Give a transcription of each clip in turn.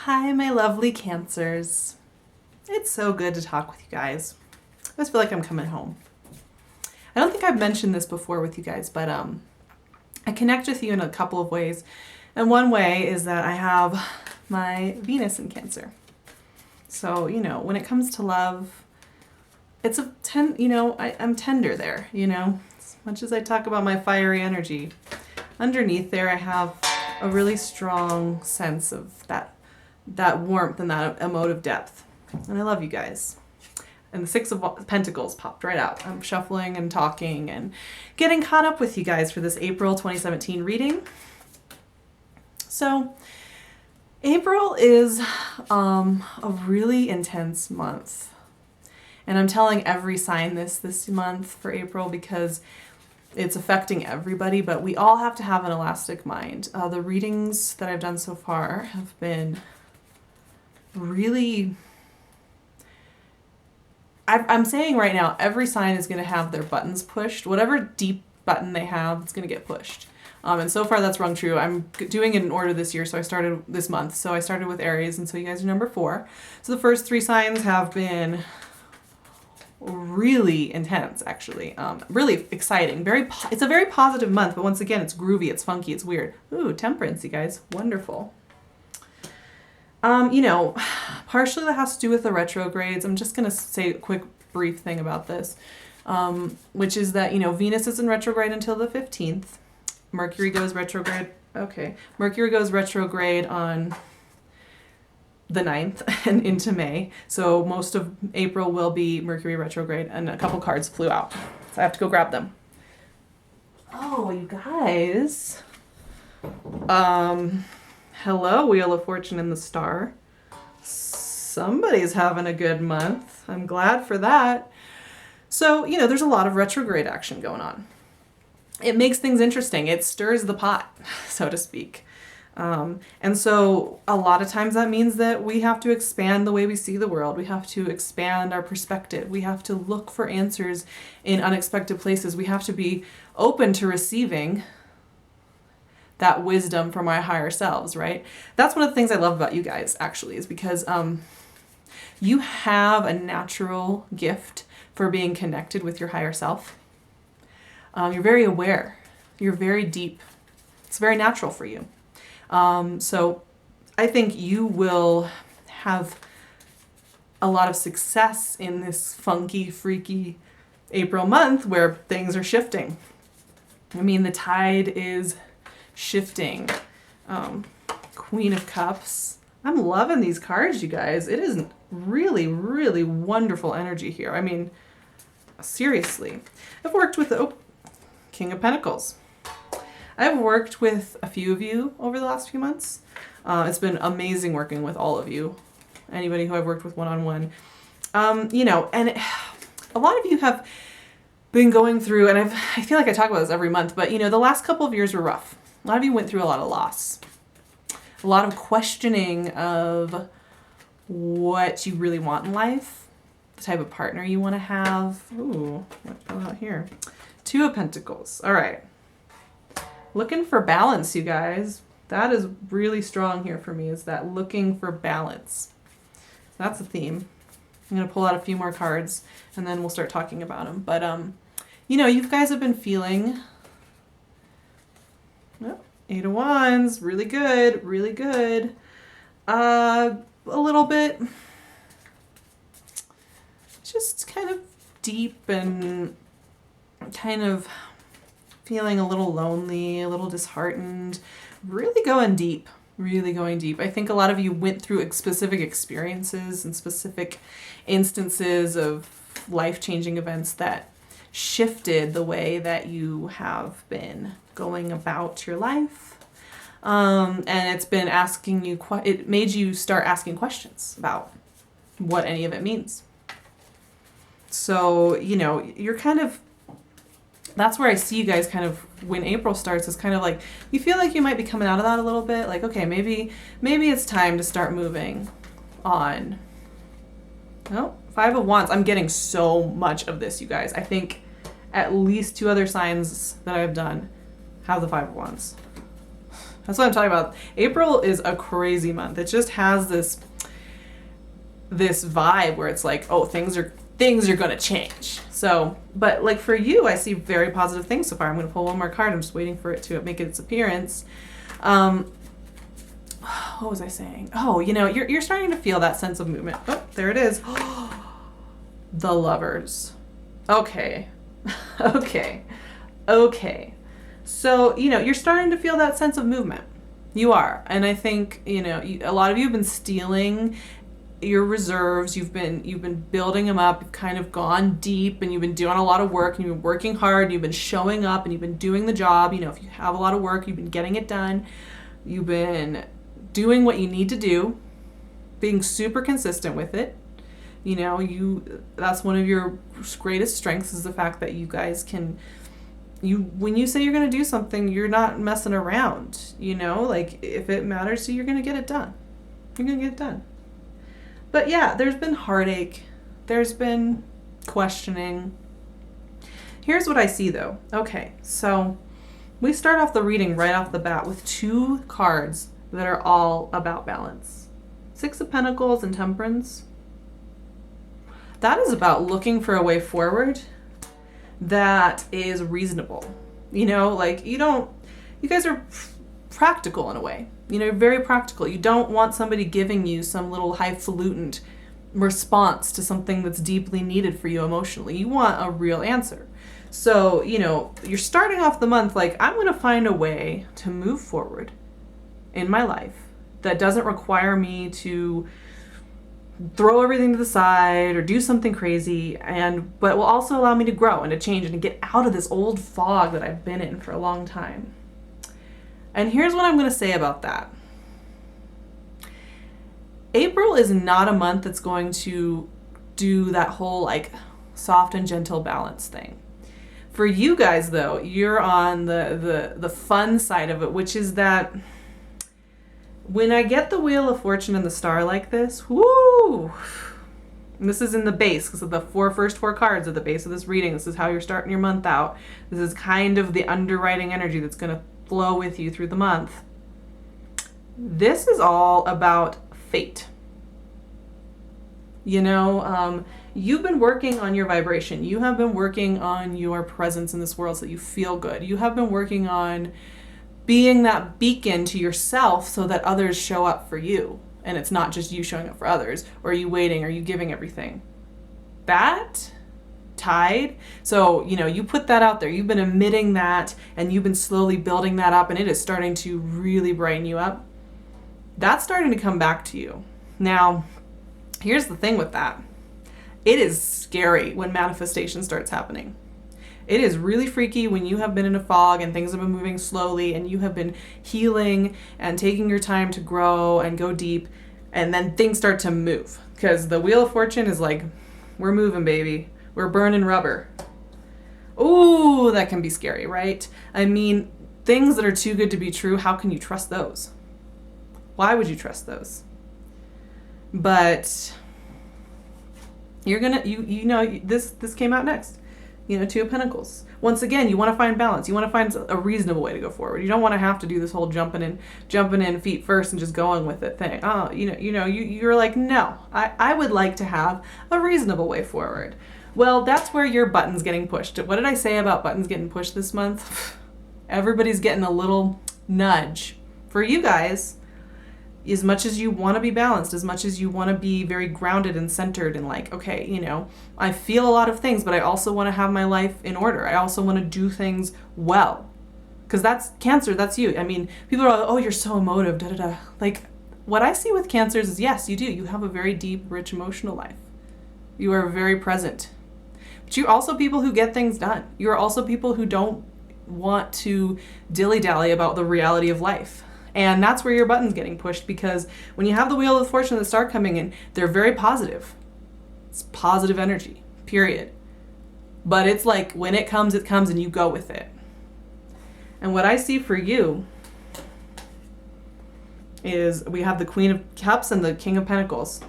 Hi, my lovely Cancers. It's so good to talk with you guys. I just feel like I'm coming home. I don't think I've mentioned this before with you guys, but I connect with you in a couple of ways. And one way is that I have my Venus in Cancer. So, when it comes to love, it's I'm tender there, As much as I talk about my fiery energy, underneath there I have a really strong sense of that warmth and that emotive depth. And I love you guys. And the Six of Pentacles popped right out. I'm shuffling and talking and getting caught up with you guys for this April 2017 reading. So April is a really intense month. And I'm telling every sign this month for April because it's affecting everybody, but we all have to have an elastic mind. The readings that I've done so far have been really... I'm saying right now, every sign is going to have their buttons pushed. Whatever deep button they have, it's going to get pushed. And so far that's rung true. I'm doing it in order this year, so I started this month. So I started with Aries, and so you guys are number 4. So the first 3 signs have been really intense, actually. Really exciting. It's a very positive month, but once again, it's groovy, it's funky, it's weird. Ooh, Temperance, you guys. Wonderful. Partially that has to do with the retrogrades. I'm just going to say a quick brief thing about this, which is that, Venus is in retrograde until the 15th. Mercury goes retrograde. Okay. Mercury goes retrograde on the 9th and into May. So most of April will be Mercury retrograde, and a couple cards flew out. So I have to go grab them. Oh, you guys. Hello, Wheel of Fortune and the Star. Somebody's having a good month. I'm glad for that. So, there's a lot of retrograde action going on. It makes things interesting. It stirs the pot, so to speak. And so a lot of times that means that we have to expand the way we see the world. We have to expand our perspective. We have to look for answers in unexpected places. We have to be open to receiving that wisdom from our higher selves, right? That's one of the things I love about you guys, actually, is because you have a natural gift for being connected with your higher self. You're very aware. You're very deep. It's very natural for you. So I think you will have a lot of success in this funky, freaky April month where things are shifting. I mean, the tide is shifting. Queen of Cups. I'm loving these cards, you guys. It is really, really wonderful energy here. I mean, seriously. I've worked with the King of Pentacles. I've worked with a few of you over the last few months. It's been amazing working with all of you. Anybody who I've worked with one-on-one. And a lot of you have been going through, and I feel like I talk about this every month, but the last couple of years were rough. A lot of you went through a lot of loss. A lot of questioning of what you really want in life, the type of partner you want to have. Ooh, what's going on here? 2 of Pentacles. All right. Looking for balance, you guys. That is really strong here for me, is that looking for balance. That's a theme. I'm going to pull out a few more cards, and then we'll start talking about them. But, you guys have been feeling... Oh, 8 of Wands. Really good. Really good. A little bit... just kind of deep and kind of... feeling a little lonely, a little disheartened, really going deep, really going deep. I think a lot of you went through specific experiences and specific instances of life-changing events that shifted the way that you have been going about your life. And it's been asking you, it made you start asking questions about what any of it means. So, you're kind of, that's where I see you guys kind of when April starts is kind of like, you feel like you might be coming out of that a little bit. Like, okay, maybe it's time to start moving on. Oh, 5 of Wands. I'm getting so much of this, you guys. I think at least 2 other signs that I've done have the 5 of Wands. That's what I'm talking about. April is a crazy month. It just has this vibe where it's like, oh, things are going to change. So, but like for you, I see very positive things so far. I'm going to pull one more card. I'm just waiting for it to make its appearance. What was I saying? Oh, you're starting to feel that sense of movement. Oh, there it is. The Lovers. Okay. Okay. So, you're starting to feel that sense of movement. You are. And I think, a lot of you have been stealing your reserves. You've been building them up. You've kind of gone deep, and you've been doing a lot of work, and you've been working hard, and you've been showing up, and you've been doing the job. If you have a lot of work, you've been getting it done. You've been doing what you need to do, being super consistent with it. That's one of your greatest strengths, is the fact that you guys can, when you say you're going to do something, you're not messing around. Like, if it matters to you, you're going to get it done. You're going to get it done. But yeah, there's been heartache. There's been questioning. Here's what I see though. Okay, so we start off the reading right off the bat with 2 cards that are all about balance. 6 of Pentacles and Temperance. That is about looking for a way forward that is reasonable. You guys are practical in a way. Very practical. You don't want somebody giving you some little highfalutin response to something that's deeply needed for you emotionally. You want a real answer. So, you're starting off the month like, I'm going to find a way to move forward in my life that doesn't require me to throw everything to the side or do something crazy, but will also allow me to grow and to change and to get out of this old fog that I've been in for a long time. And here's what I'm going to say about that. April is not a month that's going to do that whole like soft and gentle balance thing. For you guys though, you're on the fun side of it, which is that when I get the Wheel of Fortune and the Star like this, woo! And this is in the base, because of the first four cards at the base of this reading. This is how you're starting your month out. This is kind of the underwriting energy that's going to flow with you through the month. This is all about fate. You've been working on your vibration. You have been working on your presence in this world so that you feel good. You have been working on being that beacon to yourself so that others show up for you. And it's not just you showing up for others, or are you waiting, or are you giving everything. That tide, so, you put that out there. You've been emitting that, and you've been slowly building that up, and it is starting to really brighten you up. That's starting to come back to you. Now, here's the thing with that. It is scary when manifestation starts happening. It is really freaky when you have been in a fog and things have been moving slowly and you have been healing and taking your time to grow and go deep, and then things start to move. Because the Wheel of Fortune is like, we're moving, baby. We're burning rubber. Ooh, that can be scary, right? I mean, things that are too good to be true, how can you trust those? Why would you trust those? But you're gonna, this came out next. Two of Pentacles. Once again, you want to find balance. You want to find a reasonable way to go forward. You don't want to have to do this whole jumping in feet first and just going with it thing. Oh, you're like, no, I would like to have a reasonable way forward. Well, that's where your button's getting pushed. What did I say about buttons getting pushed this month? Everybody's getting a little nudge. For you guys, as much as you want to be balanced, as much as you want to be very grounded and centered and like, okay, I feel a lot of things, but I also want to have my life in order. I also want to do things well. Because that's Cancer, that's you. I mean, people are like, oh, you're so emotive, da-da-da. Like, what I see with Cancers is, yes, you do. You have a very deep, rich emotional life. You are very present. But you're also people who get things done. You're also people who don't want to dilly-dally about the reality of life. And that's where your button's getting pushed, because when you have the Wheel of Fortune and the Star coming in, they're very positive. It's positive energy, period. But it's like, when it comes and you go with it. And what I see for you is we have the Queen of Cups and the King of Pentacles.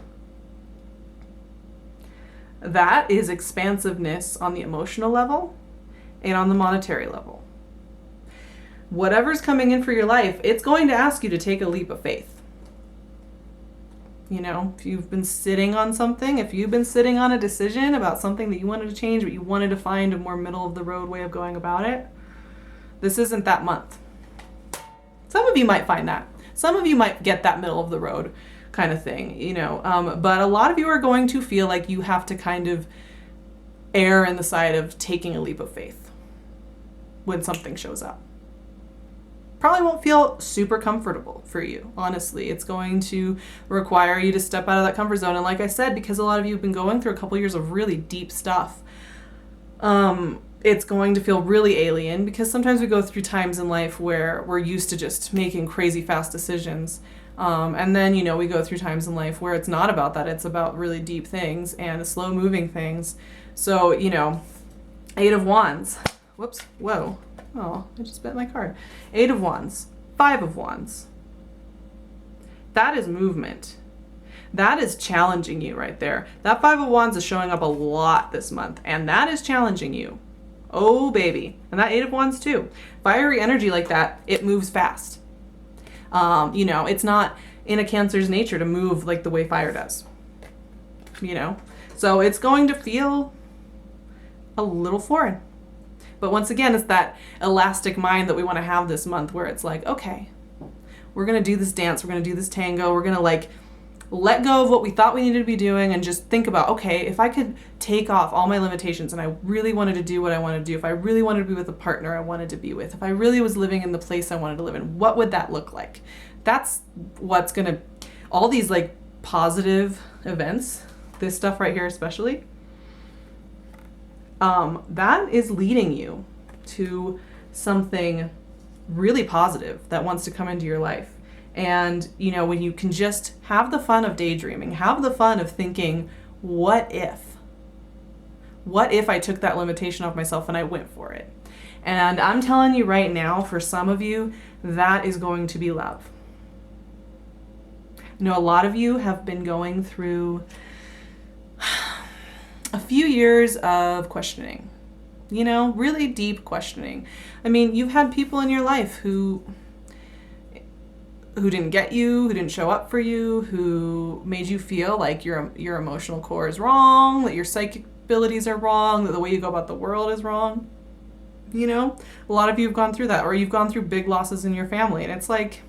That is expansiveness on the emotional level and on the monetary level. whatever's coming in for your life, it's going to ask you to take a leap of faith. You know, if you've been sitting on something, if you've been sitting on a decision about something that you wanted to change, but you wanted to find a more middle of the road way of going about it, this isn't that month. Some of you might find that. Some of you might get that middle of the road kind of thing, you know, but a lot of you are going to feel like you have to kind of err in the side of taking a leap of faith when something shows up. Probably won't feel super comfortable for you, honestly. It's going to require you to step out of that comfort zone. And like I said, because a lot of you have been going through a couple years of really deep stuff, it's going to feel really alien, because sometimes we go through times in life where we're used to just making crazy fast decisions. And then, you know, we go through times in life where it's not about that. It's about really deep things and slow moving things. So, you know, 8 of Wands. Whoops. Whoa. Oh, I just bent my card. 8 of Wands. 5 of Wands. That is movement. That is challenging you right there. That 5 of Wands is showing up a lot this month, and that is challenging you. Oh, baby. And that 8 of Wands too. Fiery energy like that, it moves fast. You know, it's not in a Cancer's nature to move like the way fire does. You know? So it's going to feel a little foreign. But once again, it's that elastic mind that we want to have this month, where it's like, okay, we're going to do this dance. We're going to do this tango. We're going to like let go of what we thought we needed to be doing and just think about, okay, if I could take off all my limitations and I really wanted to do what I wanted to do, if I really wanted to be with a partner I wanted to be with, if I really was living in the place I wanted to live in, what would that look like? That's what's going to, all these like positive events, this stuff right here especially, that is leading you to something really positive that wants to come into your life. And, you know, when you can just have the fun of daydreaming, have the fun of thinking, what if? What if I took that limitation off myself and I went for it? And I'm telling you right now, for some of you, that is going to be love. You know, a lot of you have been going through a few years of questioning, you know, really deep questioning. I mean, you've had people in your life who didn't get you, who didn't show up for you, who made you feel like your emotional core is wrong, that your psychic abilities are wrong, that the way you go about the world is wrong. You know, a lot of you have gone through that, or you've gone through big losses in your family. And it's like,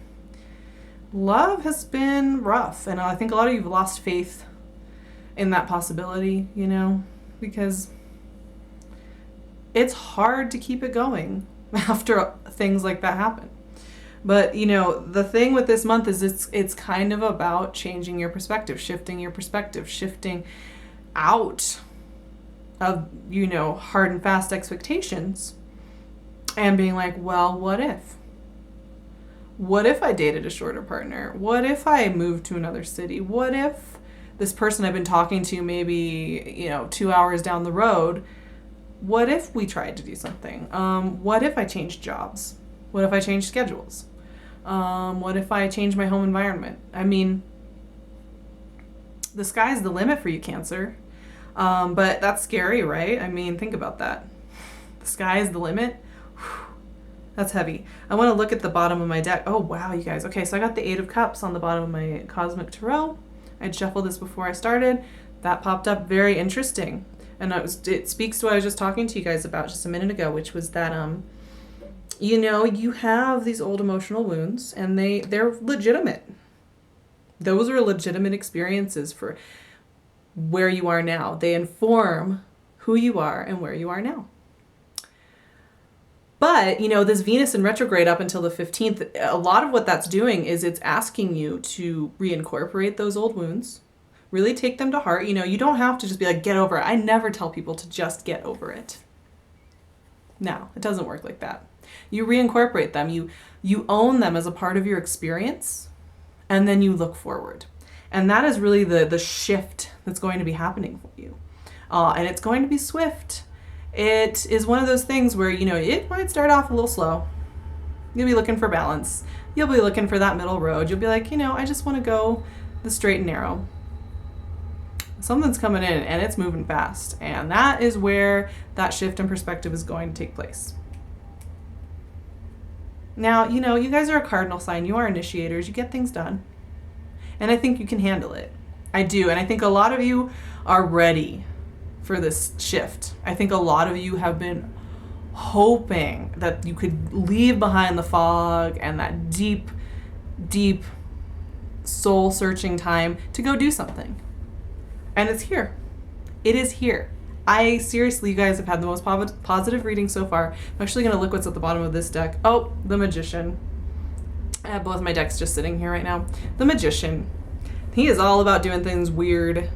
love has been rough. And I think a lot of you have lost faith in that possibility, you know, because it's hard to keep it going after things like that happen. But, you know, the thing with this month is it's kind of about changing your perspective, shifting out of, you know, hard and fast expectations and being like, well, what if? What if I dated a shorter partner? What if I moved to another city? What if this person I've been talking to maybe, you know, 2 hours down the road, what if we tried to do something? What if I changed jobs? What if I changed schedules? What if I change my home environment? I mean, the sky's the limit for you, Cancer. But that's scary, right? I mean, think about that. The sky is the limit. Whew, that's heavy. I want to look at the bottom of my deck. Oh, wow, you guys. Okay, so I got the 8 of Cups on the bottom of my Cosmic Tarot. I'd shuffled this before I started. That popped up. Very interesting. And it speaks to what I was just talking to you guys about just a minute ago, which was that, you know, you have these old emotional wounds, and they're legitimate. Those are legitimate experiences for where you are now. They inform who you are and where you are now. But, you know, this Venus in retrograde up until the 15th, a lot of what that's doing is it's asking you to reincorporate those old wounds, really take them to heart. You know, you don't have to just be like, get over it. I never tell people to just get over it. No, it doesn't work like that. You reincorporate them. You own them as a part of your experience, and then you look forward. And that is really the shift that's going to be happening for you. And it's going to be swift. It is one of those things where, you know, it might start off a little slow. You'll be looking for balance. You'll be looking for that middle road. You'll be like, you know, I just want to go the straight and narrow. Something's coming in and it's moving fast. And that is where that shift in perspective is going to take place. Now, you know, you guys are a cardinal sign. You are initiators. You get things done. And I think you can handle it. I do. And I think a lot of you are ready for this shift. I think a lot of you have been hoping that you could leave behind the fog and that deep, deep soul searching time to go do something. And it's here. It is here. I seriously, you guys have had the most positive reading so far. I'm actually going to look what's at the bottom of this deck. Oh, the Magician. I have both my decks just sitting here right now. The Magician. He is all about doing things weird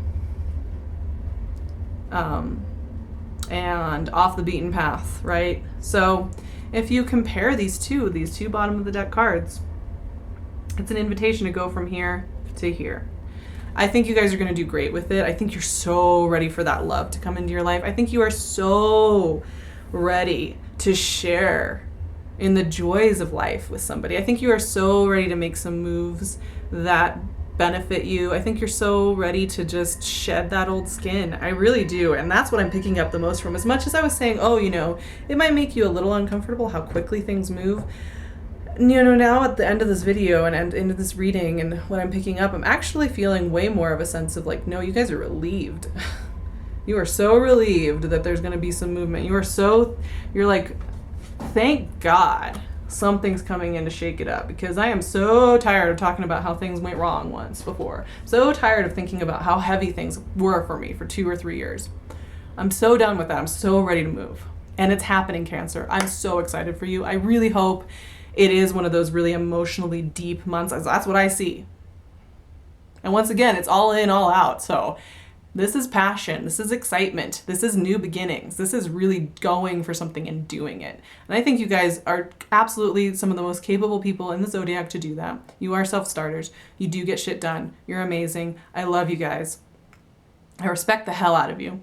and off the beaten path, right? So if you compare these two bottom of the deck cards, it's an invitation to go from here to here. I think you guys are going to do great with it. I think you're so ready for that love to come into your life. I think you are so ready to share in the joys of life with somebody. I think you are so ready to make some moves that benefit you. I think you're so ready to just shed that old skin. I really do. And that's what I'm picking up the most from. As much as I was saying, oh, you know, it might make you a little uncomfortable how quickly things move. You know, now at the end of this video and into this reading and what I'm picking up, I'm actually feeling way more of a sense of like, no, you guys are relieved. You are so relieved that there's going to be some movement. You're like, thank God something's coming in to shake it up, because I am so tired of talking about how things went wrong once before. So tired of thinking about how heavy things were for me for 2 or 3 years. I'm so done with that. I'm so ready to move. And it's happening, Cancer. I'm so excited for you. I really hope it is one of those really emotionally deep months. That's what I see. And once again, it's all in, all out. So this is passion. This is excitement. This is new beginnings. This is really going for something and doing it. And I think you guys are absolutely some of the most capable people in the zodiac to do that. You are self-starters. You do get shit done. You're amazing. I love you guys. I respect the hell out of you.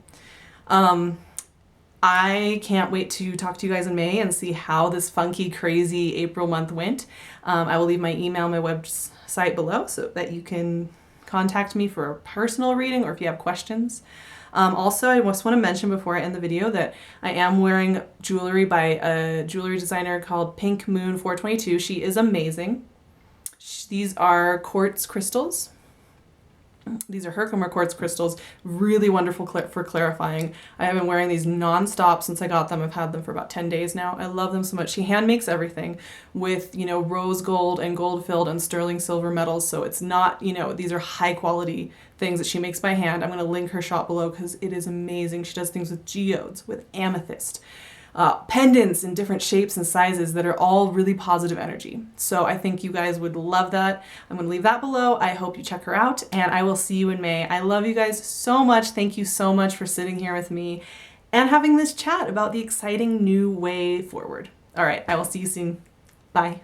I can't wait to talk to you guys in May and see how this funky, crazy April month went. I will leave my email, my website below so that you can contact me for a personal reading or if you have questions. Also, I just want to mention before I end the video that I am wearing jewelry by a jewelry designer called Pink Moon 422. She is amazing. These are quartz crystals. These are Herkimer quartz crystals, really wonderful for clarifying. I have been wearing these non-stop since I got them. I've had them for about 10 days now. I love them so much. She hand makes everything with, you know, rose gold and gold filled and sterling silver metals. So it's not, you know, these are high quality things that she makes by hand. I'm going to link her shop below because it is amazing. She does things with geodes, with amethyst, pendants in different shapes and sizes that are all really positive energy. So I think you guys would love that. I'm going to leave that below. I hope you check her out and I will see you in May. I love you guys so much. Thank you so much for sitting here with me and having this chat about the exciting new way forward. All right, I will see you soon. Bye.